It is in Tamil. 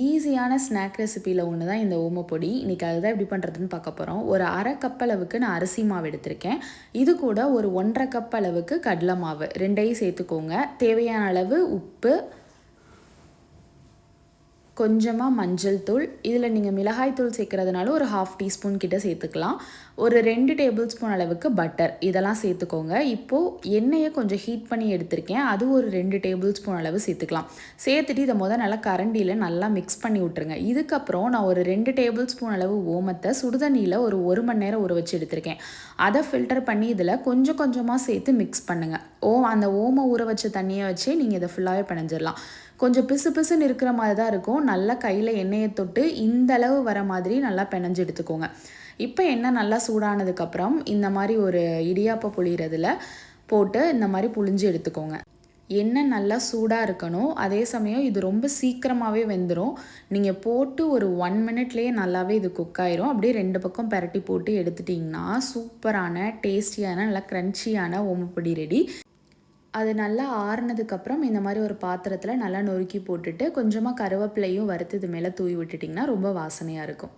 ஈஸியான ஸ்நாக் ரெசிப்பியில் ஒன்று தான் இந்த ஓமப்பொடி. இன்றைக்கி அதுதான் எப்படி பண்ணுறதுன்னு பார்க்க போகிறோம். ஒரு 1/2 கப் அளவுக்கு நான் அரிசி மாவு எடுத்திருக்கேன். இது கூட ஒரு 1 1/2 கப் அளவுக்கு கடலை மாவு 2யும் சேர்த்துக்கோங்க. தேவையான அளவு உப்பு, கொஞ்சமாக மஞ்சள் தூள், இதில் நீங்கள் மிளகாய் தூள் சேர்க்குறதுனால ஒரு 1/2 டீஸ்பூன் கிட்ட சேர்த்துக்கலாம். ஒரு 2 டேபிள் ஸ்பூன் அளவுக்கு பட்டர், இதெல்லாம் சேர்த்துக்கோங்க. இப்போது எண்ணெயை கொஞ்சம் ஹீட் பண்ணி எடுத்திருக்கேன், அது ஒரு 2 டேபிள் ஸ்பூன் அளவு சேர்த்துக்கலாம். சேர்த்துட்டு இதை நல்லா கரண்டியில் நல்லா மிக்ஸ் பண்ணி விட்டுருங்க. இதுக்கப்புறம் நான் ஒரு 2 டேபிள் ஸ்பூன் அளவு ஓமத்தை சுடுதண்ணியில் ஒரு 1 மணி நேரம் ஊற வச்சு எடுத்திருக்கேன். அதை ஃபில்டர் பண்ணி இதில் கொஞ்சம் கொஞ்சமாக சேர்த்து மிக்ஸ் பண்ணுங்கள். அந்த ஓமம் ஊற வச்ச தண்ணியை வச்சே நீங்கள் இதை ஃபுல்லாகவே பிணைஞ்சிடலாம். கொஞ்சம் பிசு பிசுன்னு இருக்கிற மாதிரி தான் இருக்கும். நல்லா கையில் எண்ணெயை தொட்டு இந்த அளவு வர மாதிரி நல்லா பிணைஞ்சு எடுத்துக்கோங்க. இப்போ எண்ணெய் நல்லா சூடானதுக்கப்புறம் இந்த மாதிரி ஒரு இடியாப்ப புளியறதில் போட்டு இந்த மாதிரி புளிஞ்சு எடுத்துக்கோங்க. எண்ணெய் நல்லா சூடாக இருக்கணும். அதே சமயம் இது ரொம்ப சீக்கிரமாகவே வெந்துடும். நீங்கள் போட்டு ஒரு 1 மினிட்லேயே நல்லாவே இது குக் ஆயிரும். அப்படியே 2 பக்கம் பரட்டி போட்டு எடுத்துட்டிங்கன்னா சூப்பரான டேஸ்டியான நல்லா க்ரன்ச்சியான ஓமப்பொடி ரெடி. அது நல்லா ஆறுனதுக்கப்புறம் இந்த மாதிரி ஒரு பாத்திரத்தில் நல்லா நொறுக்கி போட்டுட்டு கொஞ்சமாக கருவேப்பிலையும் வறுத்து இது மேலே தூவி விட்டுட்டிங்கன்னா ரொம்ப வாசனையாக இருக்கும்.